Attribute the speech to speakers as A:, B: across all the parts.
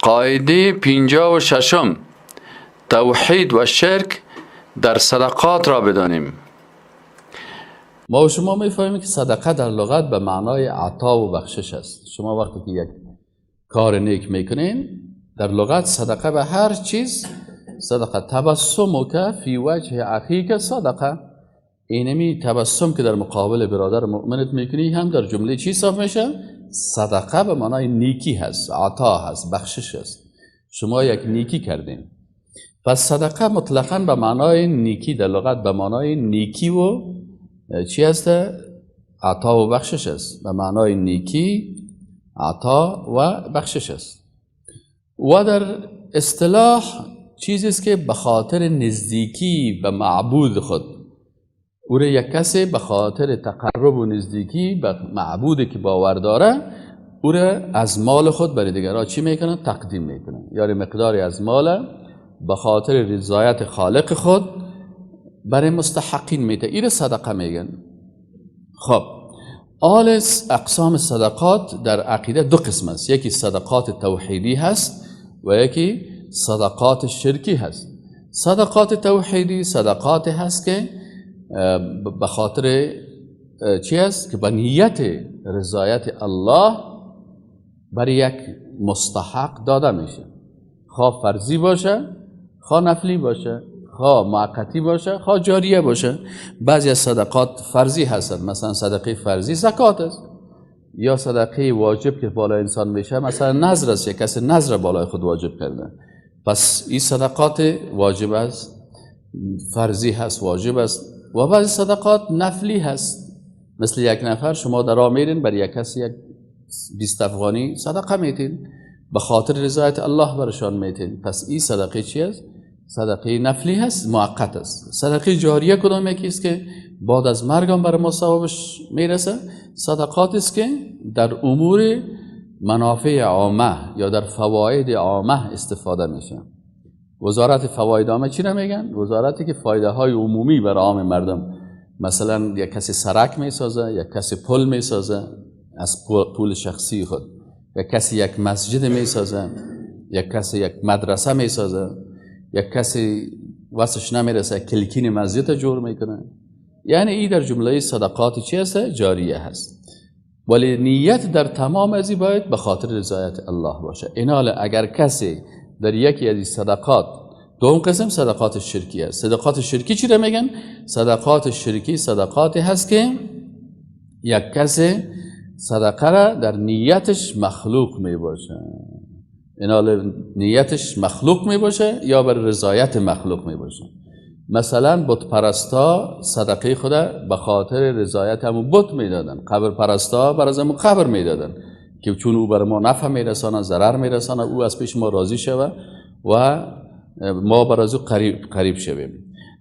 A: قاعده 56 توحید و شرک در صدقات را بدانیم.
B: ما و شما میفهمیم که صدقه در لغت به معنای عطا و بخشش است. شما وقتی که یک کار نیک میکنین در لغت صدقه به هر چیز صدقه. تبسمک فی وجه اخیک صدقه. اینمی تبسم که در مقابل برادر مؤمنت میکنی هم در جمله چی حساب میشه؟ صدقه به معنای نیکی هست، عطا هست، بخشش هست. شما یک نیکی کردین. پس صدقه مطلقاً به معنای نیکی در لغت به معنای نیکی و چی هست؟ عطا و بخشش است. به معنای نیکی، عطا و بخشش است. و در اصطلاح چیزی است که به خاطر نزدیکی به معبود خود او را یک کسی به خاطر تقرب و نزدیکی به معبودی که باور داره او را از مال خود برای دیگران چی میکنه؟ تقدیم میکنه. یعنی مقداری از مال به خاطر رضایت خالق خود برای مستحقین میده. این صدقه میگن. خب اقسام صدقات در عقیده دو قسم است. یکی صدقات توحیدی هست و یکی صدقات شرکی هست. صدقات توحیدی صدقات هست که به خاطر چی است؟ که به نیت رضایت الله برای یک مستحق داده میشه. خواه فرضی باشه، خواه نفلی باشه، خواه موقتی باشه، خواه جاریه باشه. بعضی از صدقات فرضی هستند. مثلا صدقه فرضی زکات است، یا صدقه واجب که بالای انسان میشه مثلا نذر است. یک کسی نذر بالای خود واجب کرده، پس این صدقات واجب است، فرضی هست، واجب است. و بعضی صدقات نفلی هست. مثل یک نفر شما در راه میرین برای یک کسی یک 20 افغانی صدقه میتین، به خاطر رضایت الله برشان میتین. پس این صدقه چی است؟ صدقه نفلی هست، موقت است. صدقه جاریه کدام یکی است که بعد از مرگم برای ما ثوابش میرسه؟ صدقات است که در امور منافع عامه یا در فواید عامه استفاده میشه. وزارت فواید عامه چی را میگن؟ وزارتی که فایده های عمومی برای عام مردم، مثلا یک کسی سرک میسازه، یک کسی پل میسازه از پول شخصی خود، یک کسی یک مسجد میسازه، یک کسی یک مدرسه میسازه، یک کسی واسش نمیرسه کلکین مسجد جور میکنه. یعنی این در جمله صدقات چی هست؟ جاریه هست. ولی نیت در تمام ازی باید به خاطر رضایت الله باشه. اینال اگر کسی در یکی از این صدقات، دوم قسم صدقات شرکی هست. صدقات شرکی چی را میگن؟ صدقات شرکی صدقاتی هست که یک کسی صدقه را در نیتش مخلوق می باشه. اینال نیتش مخلوق می باشه یا بر رضایت مخلوق می باشه. مثلا بت پرستا صدقه خود به خاطر رضایت همون بت می دادن. قبر پرستا بر از همون قبر می دادن که چون او بر ما نفع می رسانه، ضرر می رسانه، او از پیش ما راضی شوه و ما بر از او قریب شویم.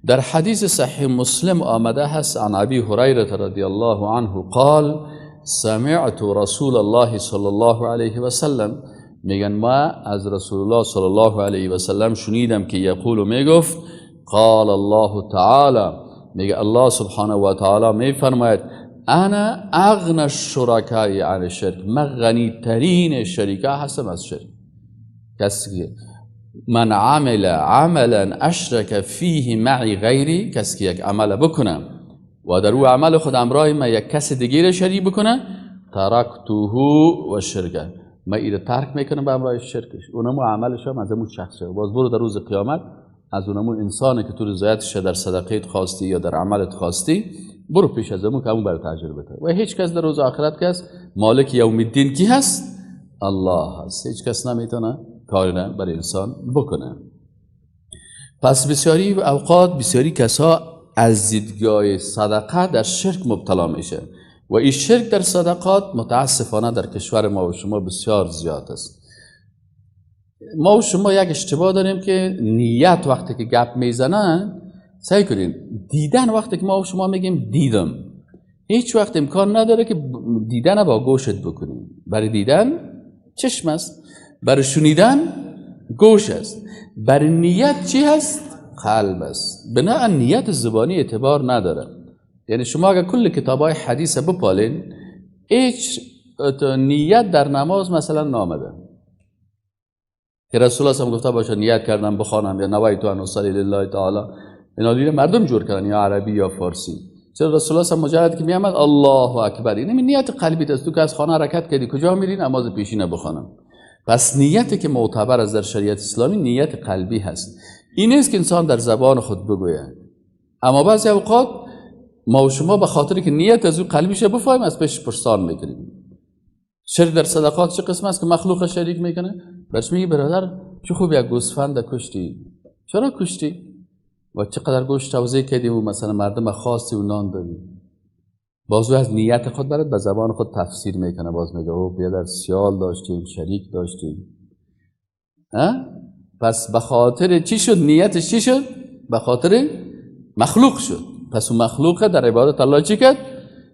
B: در حدیث صحیح مسلم آمده هست عن ابی هریره رضی الله عنه قال سمعت رسول الله صلی الله علیه و سلم، میگن ما از رسول الله صلی الله علیه و سلم شنیدم که یقول میگفت قال الله تعالی، میگه الله سبحانه و تعالی میفرماید انا اغنى الشرکاء عن الشرک، من غنی ترین شریکا هستم از شرک. کسی که من عمل عملا اشرک فیه معی غیری، کسی که یک عمل بکنه و در او عمل خود امرای من یک کس دیگه شریک بکنه، ترکته و شرکه، من ایره ترک میکنم به امرای شرکش. اونمو عملش هم از امون شخص شد. باز برو در روز قیامت از اونمو انسانی که تو رضایتش در صدقیت خواستی یا در عملت خواستی، برو پیش از امون که همون برای تاجر بده. و هیچ کس در روز آخرت کس مالک یوم الدین کی هست؟ الله هست. هیچ کس نمیتونه کاری برای انسان بکنه. پس بسیاری اوقات بسیاری کسا از دیدگاه صدقه در شرک مبتلا میشه و این شرک در صدقات متاسفانه در کشور ما و شما بسیار زیاد است. ما و شما یک اشتباه داریم که نیت وقتی که گپ میزنن سعی کنین دیدن. وقتی که ما و شما میگیم دیدم، هیچ وقت امکان نداره که دیدن با گوشت بکنیم. برای دیدن چشم است، برای شنیدن گوش است، برای نیت چی هست؟ قلب است. بنابراین نیت زبانی اعتبار نداره. یعنی شما اگر کل کتابای حدیث بپالین، هیچ نیت در نماز مثلا نامده. که رسول الله هم گفته باشه نیت کردم بخوانم یا نویت ان اصلی لله تعالی، اینا دیگه مردم جور کردن یا عربی یا فارسی. چرا رسول الله هم مجرد که میامد الله اکبر، این نیت قلبی است. تو که از خانه حرکت کردی کجا میری؟ نماز پیشینه بخوانم. پس نیتی که معتبر از در شریعت اسلامی نیت قلبی هست. این نیست که انسان در زبان خود بگوید. اما بعضی اوقات ما و شما به خاطر که نیت از اون قلبیشه بفهمیم از پیش پرسان میکنیم. شرک در صدقات چه قسم است که مخلوق شریک میکنه؟ برش میگی برادر چه خوب یک گوسفند کشتی، چرا کشتی؟ و چقدر گوشت توزیع کردی و مثلا مردم خواستی و نان دادی. بازو از نیت خود برات به زبان خود تفسیر میکنه، باز میگه او بیادر سیال داشتیم، شریک داشتیم. پس به خاطر چی شد؟ نیتش چی شد؟ به خاطر مخلوق شد. پس اون مخلوق در عبادت الله چی کرد؟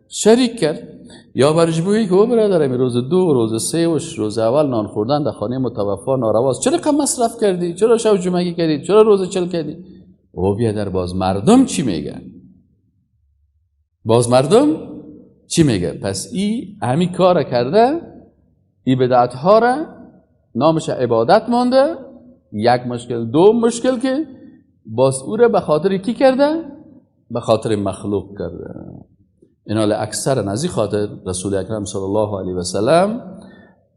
B: شریک کرد. یا برش بگویی که او برادر روز 2 روز 3 و روز اول نان خوردن در خانه متوفا نارواست، چرا کم مصرف کردی؟ چرا شب جمعگی کردی؟ چرا روز 40 کردی؟ او بیادر باز مردم چی میگن؟ باز مردم چی میگه؟ پس ای همین کار کرده، ای بدعت ها را نامش عبادت مانده. یک مشکل. دو مشکل که باز او را به خاطر کی کرده؟ به خاطر مخلوق کرده. اینال اکثر از این خاطر رسول اکرم صلی الله علیه و سلم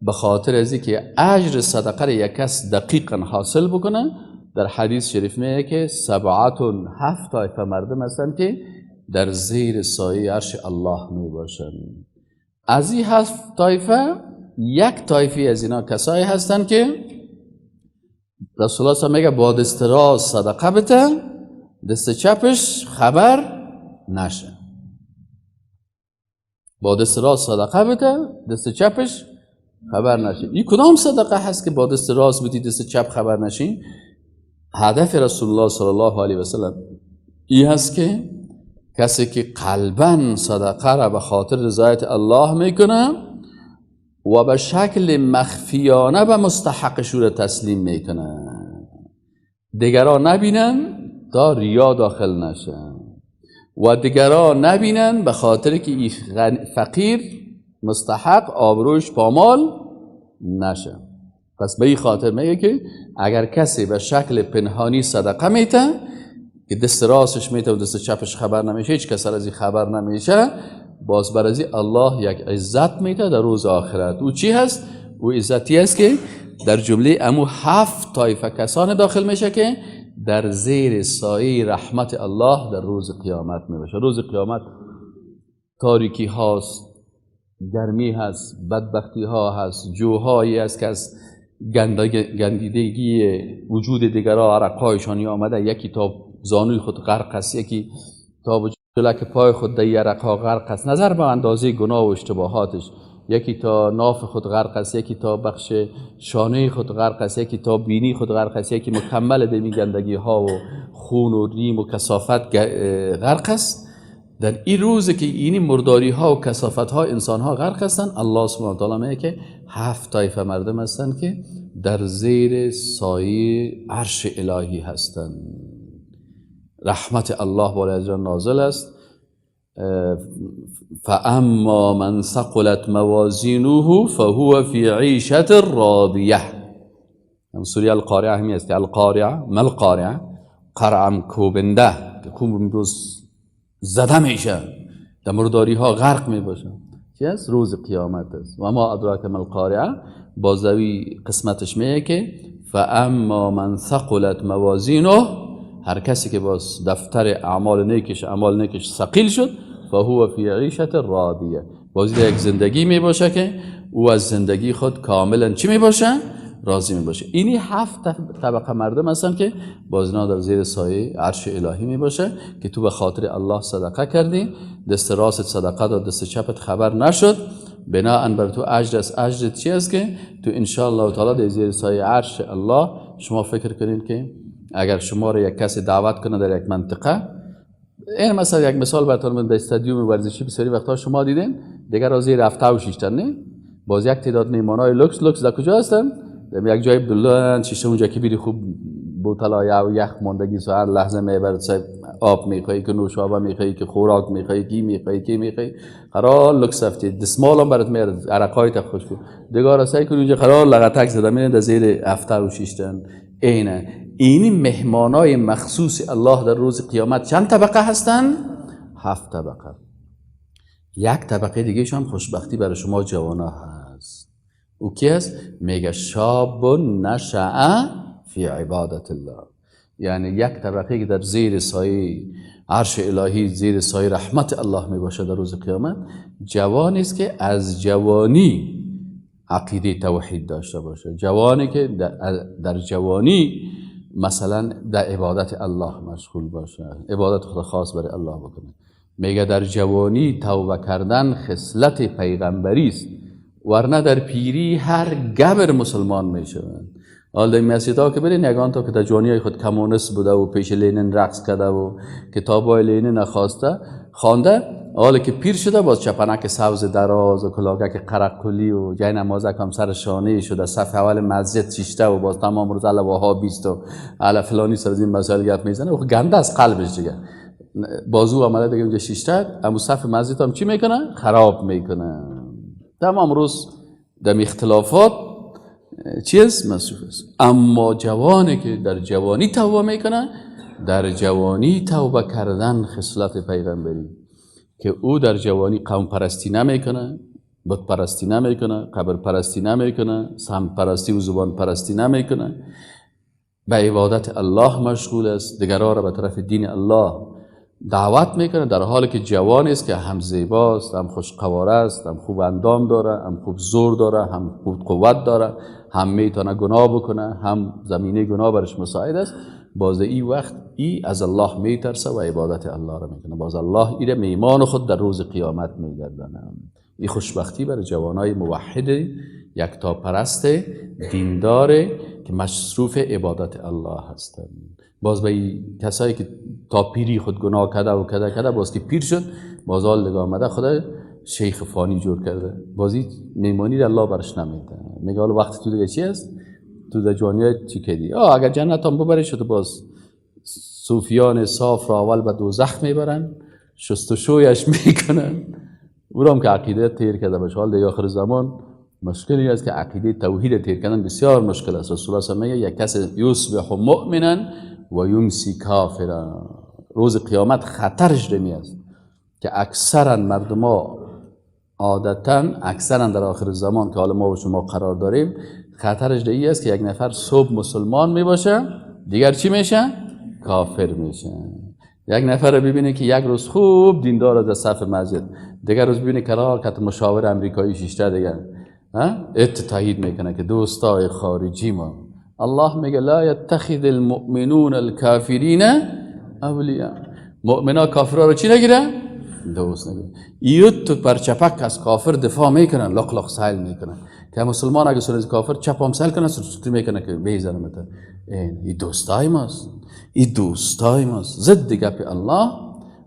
B: به خاطر ازی که اجر صدقه یک کس دقیقا حاصل بکنه، در حدیث شریف میگه که 7 طایفه مردم هستن که در زیر سایه عرش الله می باشن. از این 7 طایفه یک طایفه از اینا کسایی هستن که رسول الله میگه با دست راست صدقه بده، دست چپش خبر نشه. با دست راست صدقه بده، دست چپش خبر نشه. این کدام صدقه هست که با دست راست بدی دست چپ خبر نشین؟ هدف رسول الله صلی الله علیه و سلم این هست که کسی که قلباً صدقه را به خاطر رضایت الله میکنه و به شکل مخفیانه به مستحق شور تسلیم میکنه، دیگران نبینن تا ریا داخل نشه و دیگران نبینن به خاطر که این فقیر مستحق آبروش پامال نشه. پس به این خاطر میگه که اگر کسی به شکل پنهانی صدقه میته که دست راستش میته و دست چپش خبر نمیشه، هیچ کس از این خبر نمیشه، باز بر از الله یک عزت میته در روز آخرت. او چی هست؟ او عزتی است که در جمله امو 7 طایفه کسان داخل میشه که در زیر سایه رحمت الله در روز قیامت میباشه. روز قیامت تاریکی هاست، گرمی هست، بدبختی ها هست، جوهایی هست که از گندیدگی وجود دیگرها عرقهایشانی آمده، یکی تا زانوی خود غرق است، یکی تا جلک پای خود در عرقها غرق است نظر به اندازه گناه و اشتباهاتش، یکی تا ناف خود غرق است، یکی تا بخش شانه خود غرق است، یکی تا بینی خود غرق است، یکی مکمل دمی گندگی ها و خون و ریم و کثافت غرق است. در این روز که اینی مرداری ها و کثافت ها انسان ها غرق هستن، الله سبحانه و تعالی میگه که 7 طایفه مردم هستن که در زیر سایه عرش الهی هستن. رحمت الله بالا از جان نازل است. فاما من ثقلت موازینه فهو فی عیشة راضیه. هم سوره القارعه همی است. القارعه ما القارعه؟ قرعم کوبنده که کوب روز زده میشه، در مرداری ها غرق میباشه. چی است؟ روز قیامت است. و ما ادراک ما القارعه، بازوی قسمتش میگه که فاما من ثقلت موازینه، هر کسی که باز دفتر اعمال نیکش ثقیل شد، فهو فی عیشة راضیه، باز یک زندگی میباشه که او از زندگی خود کاملا چی میباشه؟ راضی میباشه. اینی 7 طبقه مردم هستن که باز اینا در زیر سایه عرش الهی میباشه که تو به خاطر الله صدقه کردی، دست راست صدقه داد، دست چپت خبر نشد، بناهن بر تو اجر است. اجرت چی است که تو ان شاء الله تعالی در زیر سایه عرش الله. شما فکر کنید که اگر شما رو یک کسی دعوت کنه در یک منطقه، این مثلا یک مثال براتون در استادیوم ورزشی بسیاری وقتا شما دیدین دیگر از زیر 7 و 6 نه، باز یک تعداد میهمانای لوکس در کجا هستن؟ در یک جای عبدالله شیشه اونجا که بیری خوب بوتلا یا یخ موندگی سو هر لحظه میبرد آب میخوایی که نوشابه میخوایی که خوراک میخوایی کی میخوایی قرار لکس افتی دسمال هم برات میاد عرقای تا خوش کن دیگه سعی کن اونجا قرار لغتک زدن میاد زیر هفته و شیشتن اینی مهمانای مخصوص الله در روز قیامت چند طبقه هستن؟ 7 طبقه. یک طبقه دیگه شان خوشبختی برای شما جوانا هست. او کی هست؟ میگه شاب نشأ فی عبادت الله. یعنی یک طبقه که در زیر سایه عرش الهی زیر سایه رحمت الله می باشه در روز قیامت، جوانی است که از جوانی عقیده توحید داشته باشه، جوانی که در جوانی مثلا در عبادت الله مشغول باشه، عبادت خدا خاص برای الله بکنه. میگه در جوانی توبه کردن خصلت پیغمبری است، ورنه در پیری هر گبر مسلمان میشه. حال در مسجدها که برین یگان تا که در جوانی خود کمونست بوده و پیش لینن رقص کرده و کتابای لینن نخواسته خوانده، حالا که پیر شده باز چپنک سبز دراز و کلاگک قرقلی و جای نمازک هم سر شانه شده، صف اول مسجد شیشته و باز تمام روز علا وهابیست و علا فلانی سر از این مسائل گپ میزنه و گنده از قلبش دیگه. بازو عمله دیگه اونجا شیشته، اما صف مسجد هم چی میکنه؟ خراب میکنه. تمام روز در اختلافات چیز مصروف است. اما جوانی که در جوانی توبه میکنه، در جوانی توبه کردن خصلت پیغمبری که او در جوانی قوم پرستی نمیکنه، بت پرستی نمیکنه، قبر پرستی نمیکنه، سم پرستی و زبان پرستی نمیکنه، به عبادت الله مشغول است، دیگران را به طرف دین الله دعوت میکنه، در حالی که جوان است که هم زیباست، هم خوشقواره است، هم خوب اندام داره، هم خوب زور داره، هم خوب قوت داره، هم میتونه گناه بکنه، هم زمینه گناه برش مساعد است. باز ای وقت ای از الله میترسه و عبادت الله را میکنه، باز الله ای را میمان خود در روز قیامت میگردانه. این خوشبختی برای جوانای موحد یکتا پرست دیندار که مصروف عبادت الله هستند. باز به کسایی که تا پیری خود گناه کرده و کرده باز که پیر شد باز حال نگاه آمده خدا شیخ فانی جور کرده، بازی میمانی الله برش نمیده. میگه حالا وقت تو دیگه چی است؟ تو در جوانی چی کردی؟ اگر جنت هم ببری شد باز صوفیان صاف را اول به دوزخ میبرن، شستشویش میکنن، او هم که عقیده تیر کرده باشه. حال در آخر زمان مشکلی است که عقیده توحید تیر کردن بسیار مشکل است. رسول الله صلی الله علیه و آله میگه یک کس یصبح مؤمنا و یمسی کافرا. روز قیامت خطرش دمی است که اکثرا مردما عادتا اکثرا در آخر زمان که حالا ما و شما قرار داریم خطرش دمی است که یک نفر صبح مسلمان می باشه دیگر چی میشه؟ کافر میشه. یک نفر رو ببینه که یک روز خوب دیندار از صف مسجد، دیگر روز ببینه قرار که مشاور امریکایی شیشته دیگر اتحاد میکنه که دوستای خارجی ما. الله میگه لا یتخذ المؤمنون الکافرین اولیاء. مؤمنا کافرها رو چی نگیره؟ دوست نگیره. یوت پرچپک از کافر دفاع میکنن، لق لق سایل میکنن که مسلمان اگه سر کافر چپ هم سایل کنه سر میکنه که بیزنه مت. این دوستای ماست، این دوستای ماست. ضد گپ الله.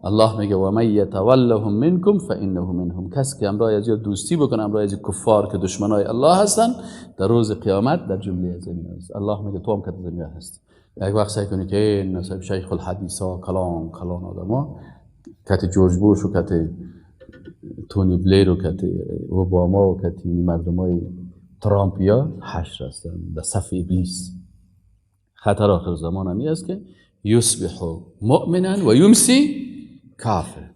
B: الله میگه و من یتولهم منکم فانه منهم. کسی که امرای از دوستی بکنه امرای از کفار که دشمنای الله هستن در روز قیامت در جمله زمین است. الله میگه تو هم که زمین هست. یک وقت سعی کنی که نصب شیخ الحدیث ها کلان آدما کت جورج بوش و کت تونی بلیر و کت اوباما و کت مردمای ترامپیا حشر هستن در صف ابلیس. خطر آخر زمان همی است که یصبح مؤمنا و یمسی کافر،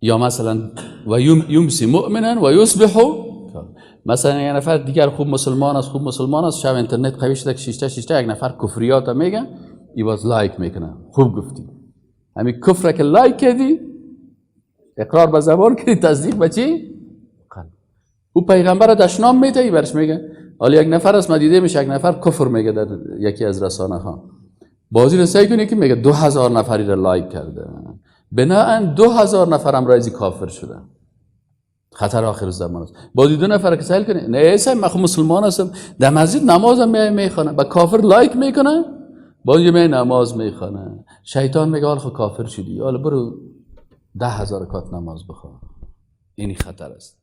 B: یا مثلا و یمسی مؤمنا و یصبح کافر. مثلا یک نفر دیگر خوب مسلمان است شب اینترنت قوی شده که شیشته یک نفر کفریات میگه ای باز لایک میکنه. خوب گفتی، همین کفر که لایک کردی اقرار به زبان کردی تصدیق به چی؟ قلب. او پیغمبر دشنام میده ای برش میگه. حالا یک نفر از مدیده میشه یک نفر کفر میگه در یکی از رسانه ها، بازی رو سعی کنی که میگه 2000 نفری رو لایک کرده، بناهن 2000 نفرم رایزی کافر شده. خطر آخر زمان است. بازی 2 نفر که سهل کنی نه ایسا من خود مسلمان هستم در مسجد نمازم میخونه با کافر لایک میکنه، بازی می نماز میخونه. شیطان میگه حالا خود کافر شدی حالا برو 10,000 رکعت نماز بخواه. اینی خطر است.